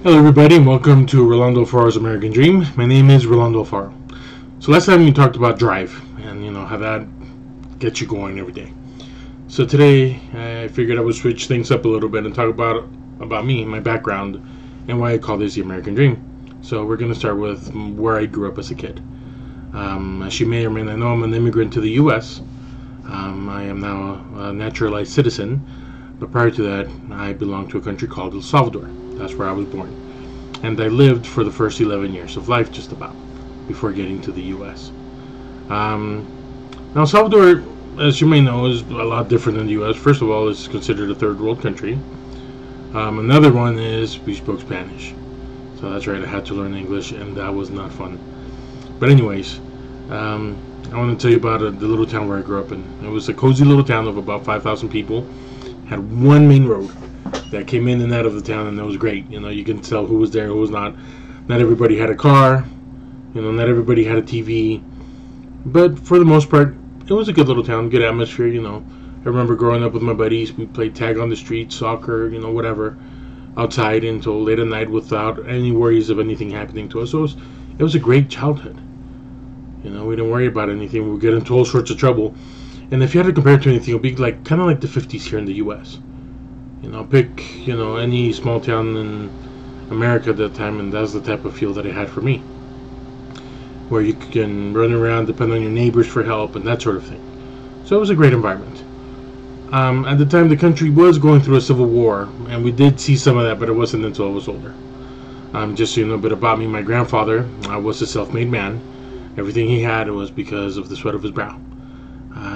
Hello everybody and welcome to Rolando Alfaro's American Dream. My name is Rolando Alfaro. So last time we talked about drive and how that gets you going every day. So today I figured I would switch things up a little bit and talk about me, my background, and why I call this the American Dream. So we're going to start with where I grew up as a kid. As you may or may not know, I'm an immigrant to the U.S. I am now a naturalized citizen, but prior to that I belonged to a country called El Salvador. That's where I was born. And I lived for the first 11 years of life, just about, before getting to the U.S. Now, El Salvador, as you may know, is a lot different than the U.S. First of all, it's considered a third world country. Another one is we spoke Spanish. So that's right, I had to learn English, and that was not fun. But anyways, I want to tell you about the little town where I grew up in. It was a cozy little town of about 5,000 people. Had one main road that came in and out of the town, and that was great. You can tell who was there, who was not. Not everybody had a car. Not everybody had a TV. But for the most part, it was a good little town, good atmosphere. I remember growing up with my buddies. We played tag on the street, soccer, whatever, outside until late at night without any worries of anything happening to us. So it was a great childhood. We didn't worry about anything. We would get into all sorts of trouble. And if you had to compare it to anything, it would be kind of like the 50s here in the U.S. Pick, any small town in America at that time, and that's the type of feel that it had for me. Where you can run around, depend on your neighbors for help, and that sort of thing. So it was a great environment. At the time, the country was going through a civil war, and we did see some of that, but it wasn't until I was older. Just so you know a bit about me, my grandfather was a self-made man. Everything he had was because of the sweat of his brow.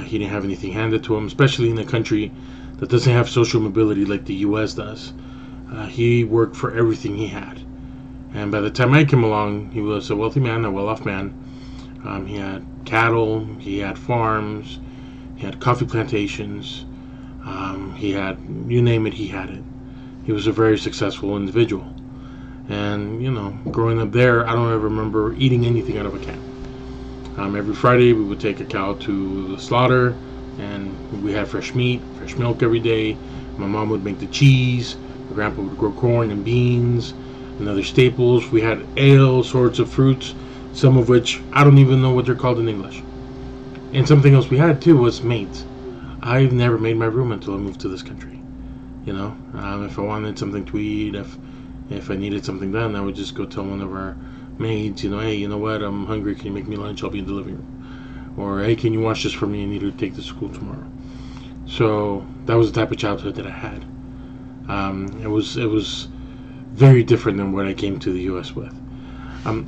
He didn't have anything handed to him, especially in a country that doesn't have social mobility like the U.S. does. He worked for everything he had. And by the time I came along, he was a wealthy man, a well-off man. He had cattle, he had farms, he had coffee plantations, he had, you name it, he had it. He was a very successful individual. And, growing up there, I don't ever remember eating anything out of a can. Every Friday, we would take a cow to the slaughter, and we had fresh meat, fresh milk every day. My mom would make the cheese. My grandpa would grow corn and beans and other staples. We had all sorts of fruits, some of which I don't even know what they're called in English. And something else we had too was maids. I've never made my room until I moved to this country. If I wanted something to eat, if I needed something done, I would just go tell one of our maids, hey, you know what, I'm hungry, can you make me lunch? I'll be in the living room. Or, hey, can you wash this for me? I need to take this to school tomorrow. So that was the type of childhood that I had. It was very different than what I came to the U.S. with.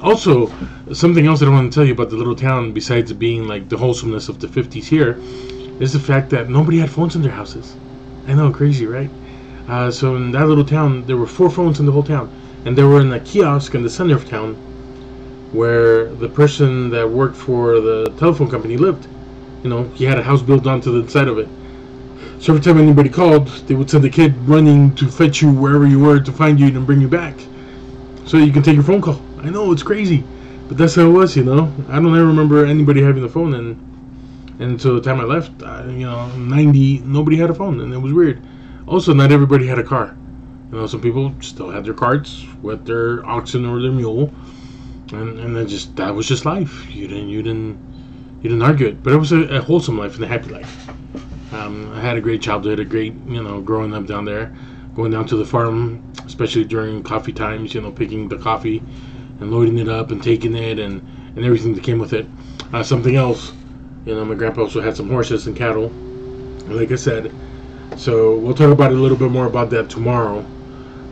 Also, something else that I want to tell you about the little town, besides it being like the wholesomeness of the 50s here, is the fact that nobody had phones in their houses. I know, crazy, right? So in that little town, there were 4 phones in the whole town. And they were in a kiosk in the center of town where the person that worked for the telephone company lived. He had a house built onto the side of it. So every time anybody called, they would send a kid running to fetch you wherever you were to find you and bring you back, so you can take your phone call. I know, it's crazy, but that's how it was. I don't ever remember anybody having a phone, and until the time I left, 90, nobody had a phone, and it was weird. Also, not everybody had a car. Some people still had their carts with their oxen or their mule, and that was just life. You didn't argue it, but it was a wholesome life and a happy life. I had a great childhood, a great growing up down there, going down to the farm, especially during coffee times. Picking the coffee and loading it up and taking it and everything that came with it. Something else, my grandpa also had some horses and cattle, like I said. So we'll talk about a little bit more about that tomorrow.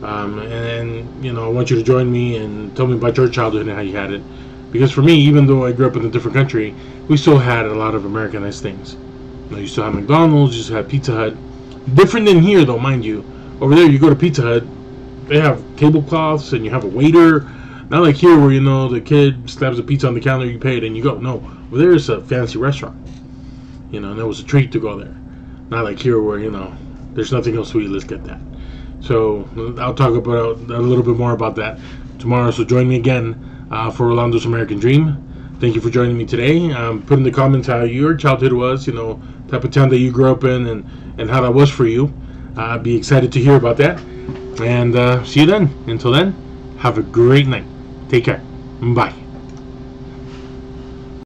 And I want you to join me and tell me about your childhood and how you had it. Because for me, even though I grew up in a different country, we still had a lot of Americanized things. You still have McDonald's, you still have Pizza Hut. Different than here, though, mind you. Over there, you go to Pizza Hut, they have tablecloths and you have a waiter. Not like here where, the kid slams a pizza on the counter, you pay it and you go. No, over there is a fancy restaurant. And it was a treat to go there. Not like here where, there's nothing else to eat, let's get that. So I'll talk about a little bit more about that tomorrow. So join me again for Rolando's American Dream. Thank you for joining me today. Put in the comments how your childhood was, type of town that you grew up in, and how that was for you. I'd be excited to hear about that. And see you then. Until then, Have a great night. Take care. Bye.